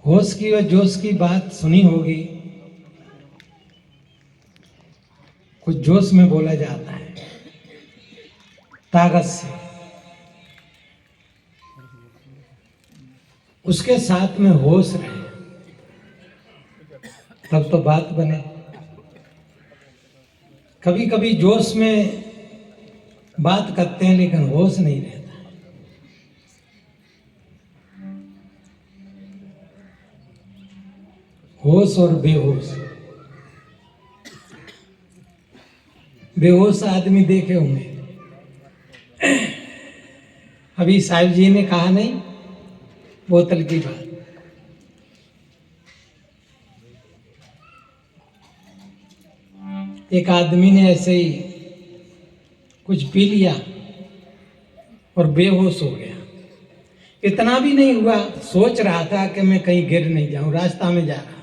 होश की और जोश की बात सुनी होगी। कुछ जोश में बोला जाता है, ताकत से, उसके साथ में होश रहे तब तो बात बने। कभी कभी जोश में बात करते हैं लेकिन होश नहीं रहता। होश और बेहोश, बेहोश आदमी देखे होंगे। अभी साहिब जी ने कहा नहीं, बोतल की बात। एक आदमी ने ऐसे ही कुछ पी लिया और बेहोश हो गया। इतना भी नहीं हुआ, सोच रहा था कि मैं कहीं गिर नहीं जाऊं, रास्ता में जा रहा,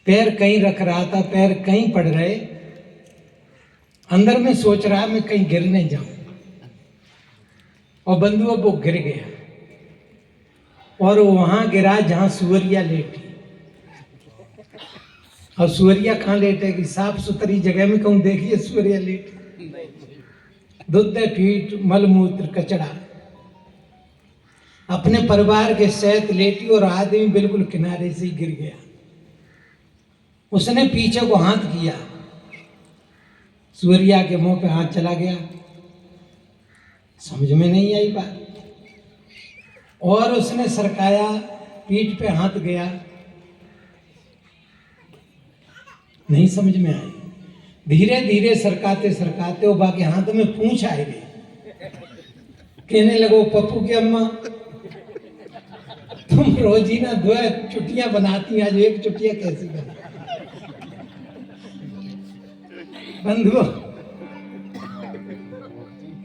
पैर कहीं रख रहा था, पैर कहीं पड़ रहे, अंदर में सोच रहा मैं कहीं गिर नहीं जाऊं, और बंधुओं वो गिर गया। और वो वहां गिरा जहां सुअरिया लेटी। और सुअरिया कहाँ लेटेगी? साफ सुथरी जगह में कहूं देखिए सुअरिया लेटी, दूध फीट मलमूत्र कचड़ा, अपने परिवार के सहित लेटी, और आदमी बिल्कुल किनारे से ही गिर गया। उसने पीछे को हाथ किया, सुअरिया के मुंह पे हाथ चला गया। समझ में नहीं आई बात, और उसने सरकाया, पीठ पे हाथ गया, नहीं समझ में आई। धीरे धीरे सरकाते सरकाते वो बाकी हाथ में पूंछ आई गई। कहने लगो, पप्पू की अम्मा तुम रोज ही ना 2 चुटियां बनाती, आज 1 चुटिया कैसी बना? बंधुओं,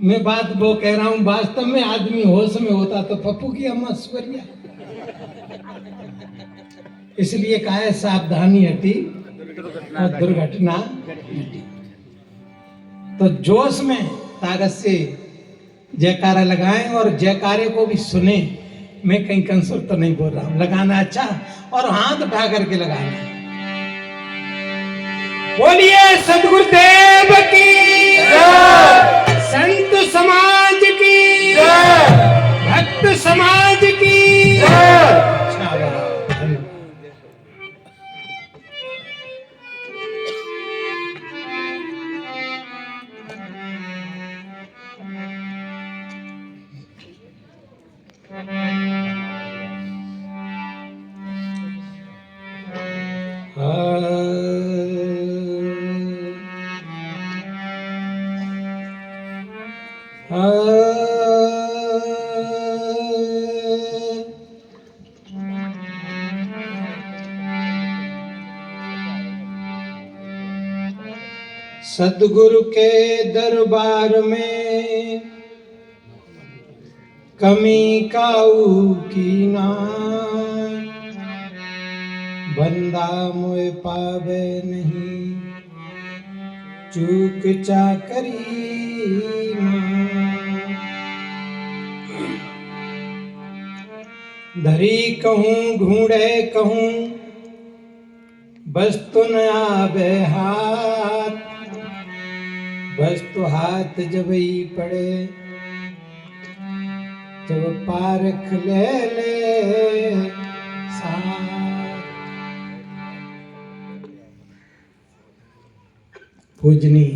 मैं बात वो कह रहा हूं, वास्तव में आदमी होश में होता तो पप्पू की अम्मा सुअरिया। इसलिए कहा है, सावधानी हटी और दुर्घटना घटी। तो जोश में ताकत से जयकारा लगाएं, और जयकारे को भी सुने। मैं कहीं कंसुर तो नहीं बोल रहा हूं, लगाना अच्छा, और हाथ उठा करके लगाना। बोलिए सदगुरुदेव की जय, संत समाज की जय, भक्त समाज की जय। सद्गुरु के दरबार में कमी काऊ की नाय, बंदा मोए पावे नहीं, चूक चाकरी धरी कहूँ ढूंढे कहूँ, बस तो न आवे हाथ, बस तो हाथ जब ही पड़े, जब पारख ले ले साथ। पूजनी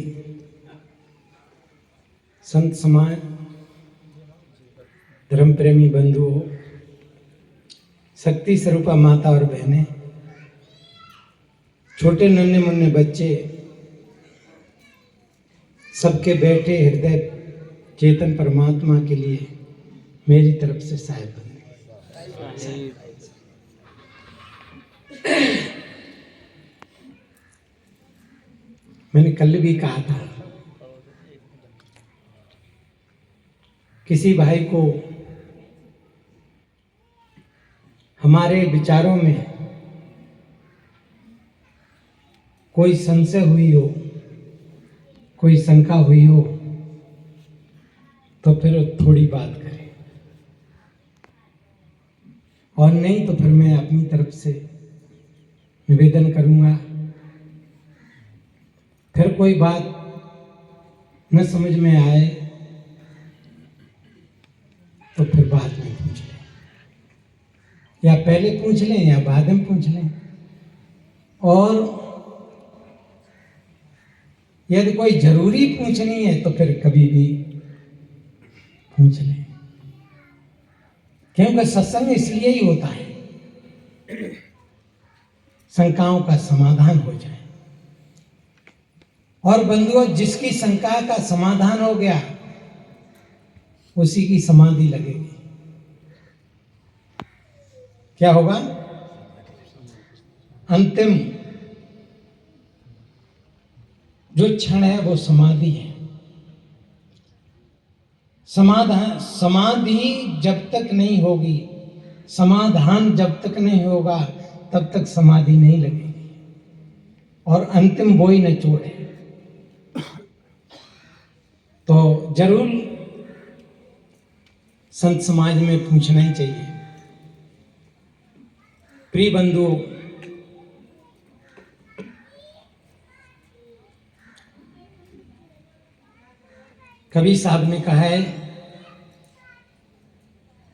संत समाज, धर्म प्रेमी बंधुओं, शक्ति स्वरूपा माता और बहनें, छोटे नन्हे मुन्ने बच्चे, सबके बैठे हृदय चेतन परमात्मा के लिए मेरी तरफ से साहिब बंदगी। मैंने कल भी कहा था, किसी भाई को हमारे विचारों में कोई संशय हुई हो, कोई शंका हुई हो, तो फिर थोड़ी बात करें। और नहीं तो फिर मैं अपनी तरफ से निवेदन करूंगा। फिर कोई बात न समझ में आए तो फिर बाद में पूछ लें, या पहले पूछ लें या बाद में पूछ लें। और यदि कोई जरूरी पूछनी है तो फिर कभी भी पूछ लें, क्योंकि सत्संग इसलिए ही होता है शंकाओं का समाधान हो जाए। और बंधुओं, जिसकी शंका का समाधान हो गया उसी की समाधि लगेगी। क्या होगा? अंतिम जो क्षण है वो समाधि है। समाधि जब तक नहीं होगी, समाधान जब तक नहीं होगा, तब तक समाधि नहीं लगेगी। और अंतिम वो ही निचोड़ है। तो जरूर संत समाज में पूछना ही चाहिए। प्रिय बंधु, कबीर साहब ने कहा है,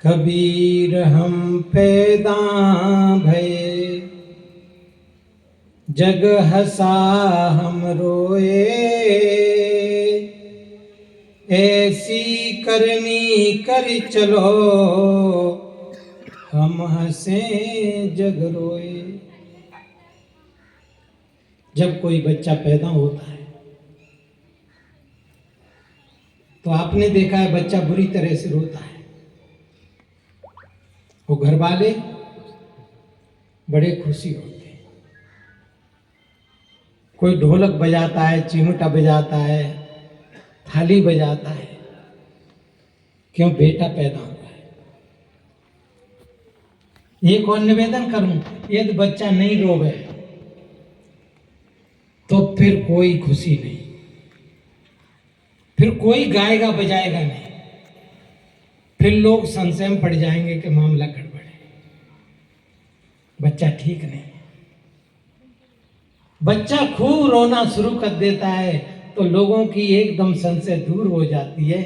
कबीर हम पैदा भये, जग हंसा हम रोए, ऐसी करनी कर चलो, हम हंसे जग रोए। जब कोई बच्चा पैदा होता है तो आपने देखा है बच्चा बुरी तरह से रोता है, वो घर वाले बड़े खुशी होते हैं। कोई ढोलक बजाता है, चिमटा बजाता है, थाली बजाता है, क्यों? बेटा पैदा हुआ है। एक और निवेदन करूं, यदि बच्चा नहीं रोवे तो फिर कोई खुशी नहीं, फिर कोई गाएगा बजाएगा नहीं, फिर लोग संशय में पड़ जाएंगे कि मामला गड़बड़ है, बच्चा ठीक नहीं। बच्चा खूब रोना शुरू कर देता है तो लोगों की एकदम संशय दूर हो जाती है,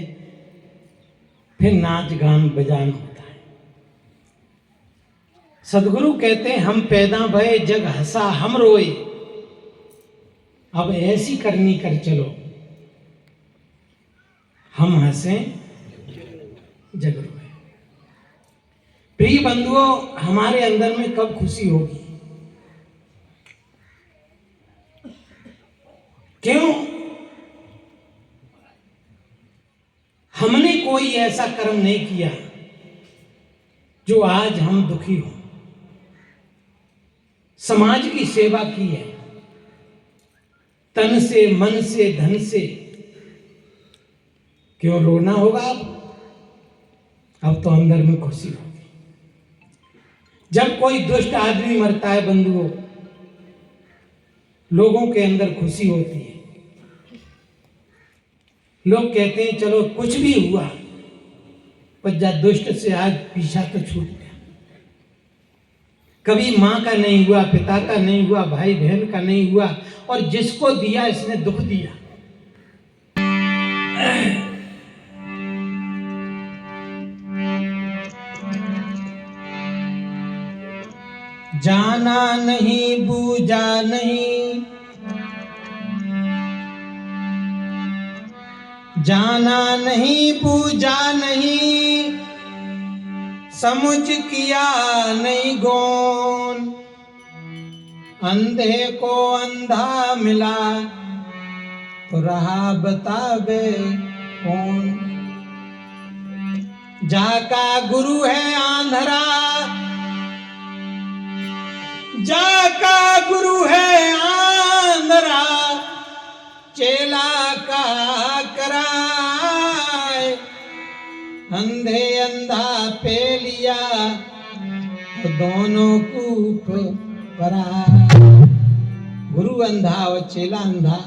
फिर नाच गान बजान होता है। सदगुरु कहते हैं, हम पैदा भये जग हंसा हम रोए, अब ऐसी करनी कर चलो, हम हंसे जग रोए। प्रिय बंधुओं, हमारे अंदर में कब खुशी होगी? क्यों? हमने कोई ऐसा कर्म नहीं किया जो आज हम दुखी हो। समाज की सेवा की है, तन से, मन से, धन से। क्यों रोना होगा? अब तो अंदर में खुशी होगी। जब कोई दुष्ट आदमी मरता है बंधुओं, लोगों के अंदर खुशी होती है। लोग कहते हैं चलो कुछ भी हुआ, पर जब दुष्ट से आज पीछा तो छूट गया। कभी मां का नहीं हुआ, पिता का नहीं हुआ, भाई बहन का नहीं हुआ, और जिसको दिया इसने दुख दिया। जाना नहीं बूझा नहीं, जाना नहीं बूझा नहीं, समझ किया नहीं गौन, अंधे को अंधा मिला तो रहा बतावे कौन। जाका गुरु है आंधरा, जाका गुरु है आंधरा, चेला का कराए, अंधे अंधा पे लिया तो दोनों कूप परा। गुरु अंधा और चेला अंधा,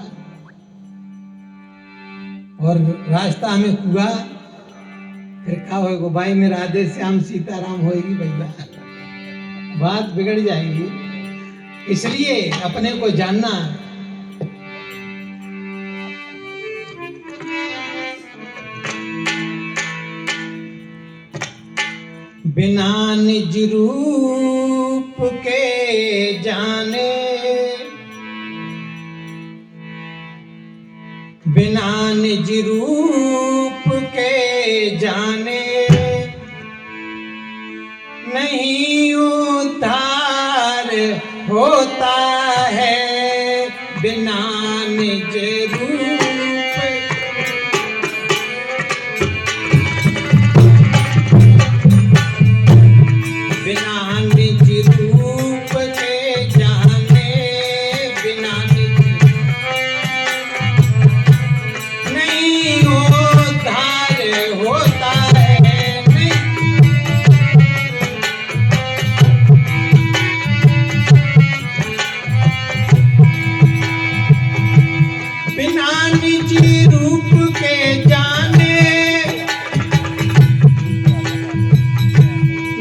और रास्ता में कुआ, फिर क्या होगा भाई? में राधे श्याम सीताराम होएगी भैया। बात बिगड़ जाएगी। इसलिए अपने को जानना, बिना निज रूप के जाने, बिना निज रूप के जाने, नहीं उद्धार होता है। बिना निज रूप, बिना निज रूप के जाने, बिना निज नहीं उद्धार होता है। नहीं बिना निज रूप के जाने,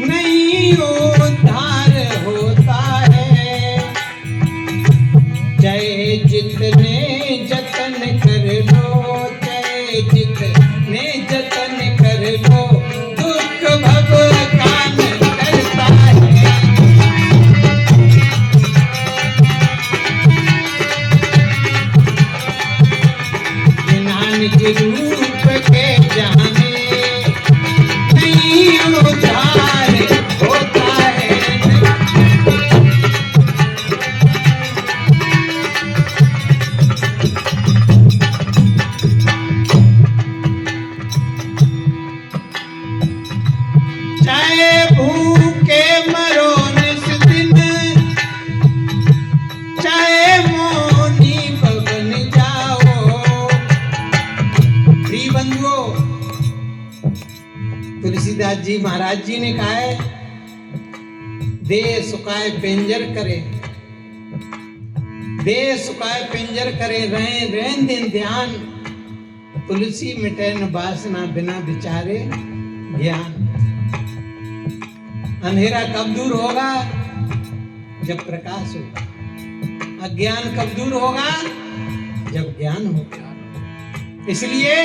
नहीं उद्धार होता है। चाहे जितने जतन कर लो, चाहे जितने जतन कर लो, दुख भगवान करता है। बिना निज रूप के जाने, नहीं उद्धार होता है। चाहे भूखे मरो निस दिन, चाहे मोनी बन जाओ। प्रिय बंधुओं, तुलसीदास जी महाराज जी ने कहा है, देह सुखाए पिंजर करे, देह सुखाए पिंजर करे, रहे रैन दिन ध्यान। तुलसी मिटे न वासना, बिना विचारे ज्ञान। अंधेरा कब दूर होगा? जब प्रकाश होगा। अज्ञान कब दूर होगा? जब ज्ञान होगा। इसलिए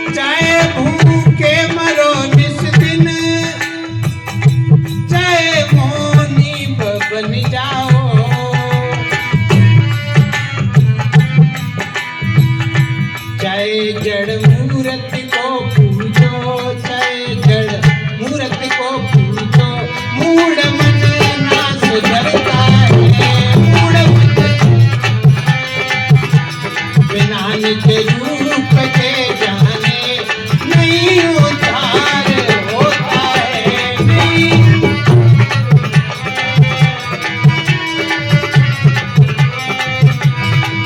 चाहे भूखे मरो निस दिन, चाहे मोनी बन जाओ। चाहे जड़ मूर्ति को पूजो, चाहे जड़ मूर्ति को पूजो, मूढ़ मन ना सुधरता है। मूढ़ मन बिना निज रूप के जाने, नहीं उद्धार होता है। नहीं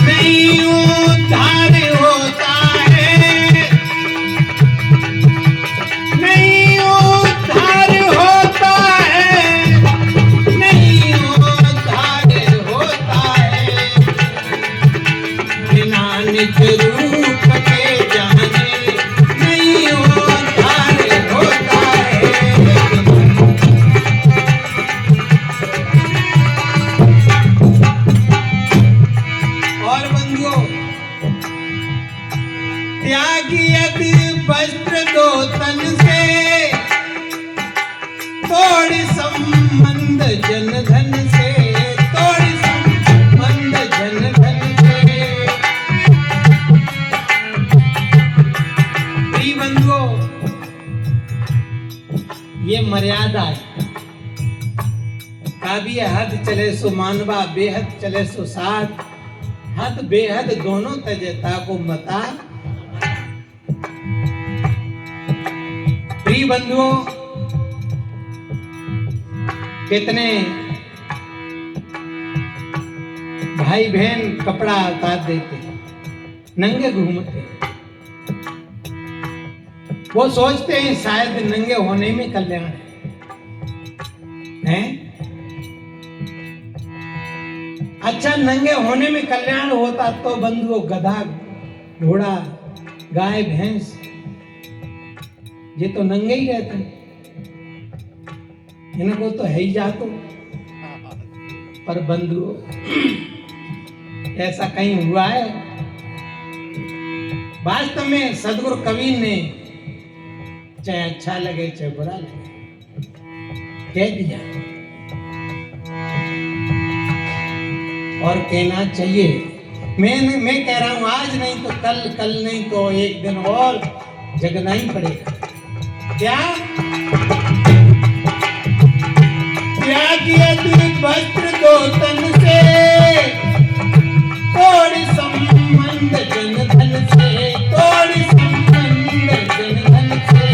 नहीं उद्धार होता है। नहीं उद्धार होता है। नहीं उद्धार होता है। बिना निज रूप के जाने, नहीं उद्धार होता है। और बंधुओं, त्यागी यदि वस्त्र दो तन से, तोड़ संबंध जन धन से, तोड़ संबंध जन धन से। प्रिय बंधुओं, ये मर्यादा है। काव्य हद चले सो मानवा, बेहद चले सो साथ। हद बेहद दोनों तजता को मता। प्रिय बंधुओं, कितने भाई बहन कपड़ा उतार देते, नंगे घूमते। वो सोचते हैं शायद नंगे होने में कल्याण है। अच्छा, नंगे होने में कल्याण होता तो बंधुओं गधा, घोड़ा, गाय, भैंस ये तो नंगे ही रहते हैं। इनको तो है ही जातो। पर बंधुओं, ऐसा कहीं हुआ है? वास्तव में सदगुरु कबीर ने चाहे अच्छा लगे चाहे बुरा लगे कह दिया, और कहना चाहिए। मैं कह रहा हूं आज नहीं तो कल, कल नहीं तो एक दिन और जगना ही पड़ेगा। क्या त्यागी अद्भुत वस्त्र दो तन से, तोड़ संबंध जन धन से, तोड़ संबंध जन धन से।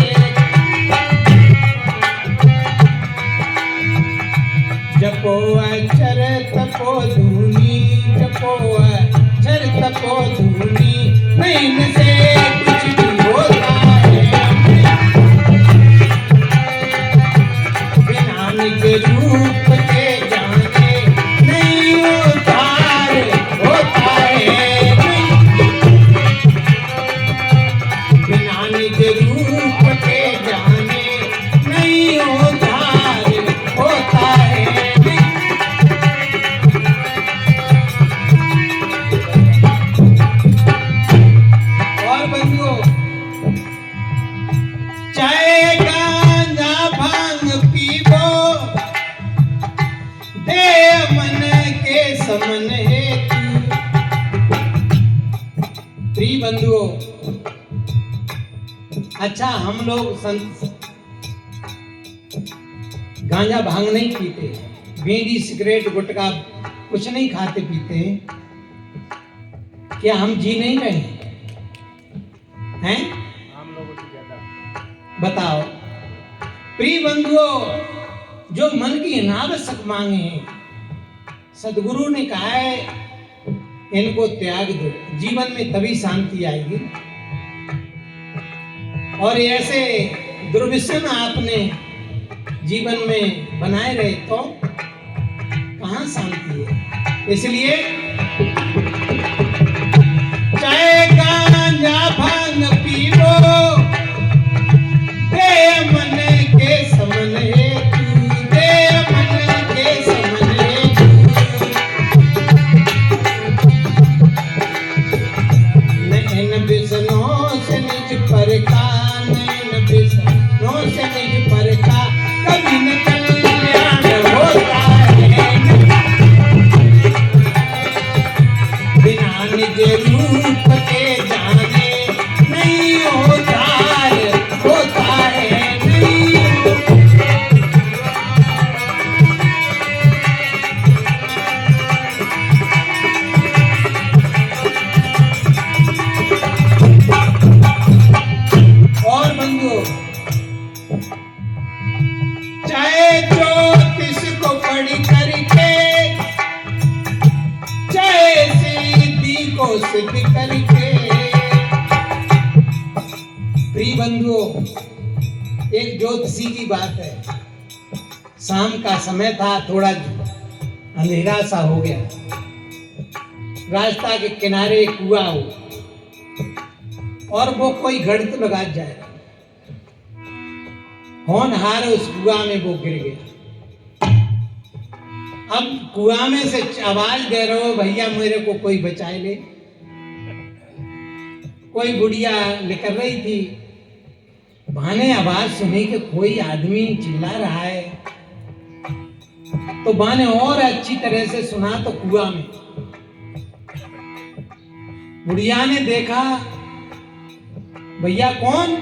जपो अक्षर तपो धूनी, जपो अक्षर तपो धूनी, नहीं से कुछ भी होता है। बिना निज रूप के जाने नहीं उद्धार होता है। बिना निज रूप के जाने नहीं उद्धार होता है। और बंधुओं, चाहे गांजा भांग पीवो, दे मन के समन हेतु। प्रिय बंधुओं, अच्छा हम लोग गांजा भांग नहीं पीते, बीड़ी सिगरेट गुटखा कुछ नहीं खाते पीते, क्या हम जी नहीं रहे हैं? हम लोगों से ज्यादा। बताओ प्रिय बंधुओं, जो मन की अनावश्यक मांगे हैं, सदगुरु ने कहा है इनको त्याग दो, जीवन में तभी शांति आएगी। और ऐसे दुर्व्यसन आपने जीवन में बनाए रहे तो कहां शांति है? इसलिए चाहे गांजा भांग पीवो, दे मन के समन हेतु, दे मन के समन हेतु। नैन बिसनो से निज पर का, नैन बिसनो से निज पर का, कभी न कल्याण होता है। बिना निज रूप के जाने नहीं उद्धार होता है। नहीं और बंधुओं, चाहे ज्योतिष को पढ़ करके, चाहे सिद्धि को सिद्ध करके। प्रिय बंधुओं, एक ज्योतिषी की बात है, शाम का समय था, थोड़ा अंधेरा सा हो गया, रास्ता के किनारे एक कुआं हो और वो कोई घड़ तो लगा जाए, होनहार उस कुआं में वो गिर गया। अब कुआं में से आवाज दे रहे हो, भैया मेरे को कोई बचाए ले। कोई बुढ़िया निकल रही थी, भाने आवाज सुनी कि कोई आदमी चिल्ला रहा है, तो भाने और अच्छी तरह से सुना तो कुआं में। बुढ़िया ने देखा, भैया कौन?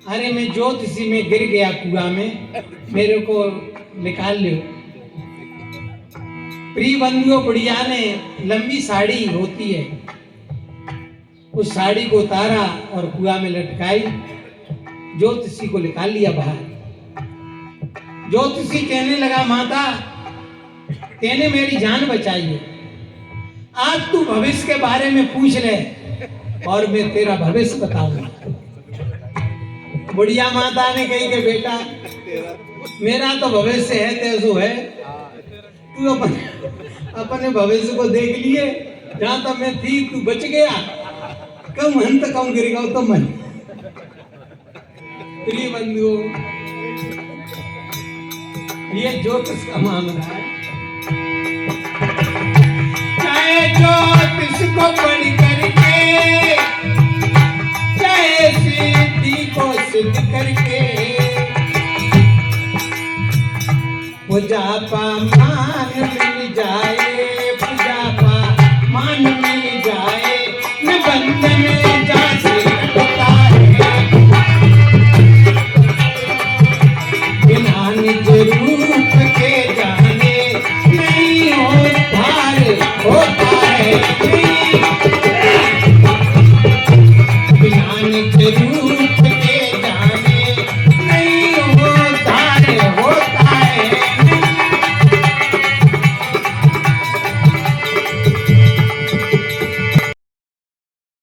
अरे मैं ज्योतिषी में गिर गया कुआं में, मेरे को निकाल लो। प्रिय बंधुओं, बुढ़िया ने लंबी साड़ी होती है, उस साड़ी को उतारा और कुआं में लटकाई, ज्योतिषी को निकाल लिया बाहर। ज्योतिषी कहने लगा, माता तेने मेरी जान बचाई है, आज तू भविष्य के बारे में पूछ ले और मैं तेरा भविष्य बताऊंगा। बुढ़िया माता ने कही कि बेटा मेरा तो भविष्य है तेजो है, तू अपने भविष्य को देख लिए, जहां तक मैं थी तू बच गया, कम हंत कम गिर गया तो मन। प्रिय बंधुओं, ये ज्योतिष का मामला है। चाहे ज्योतिष को पढ़ करके, चाहे सिद्धि को सिद्ध करके, पूजा पामान मिल जाए,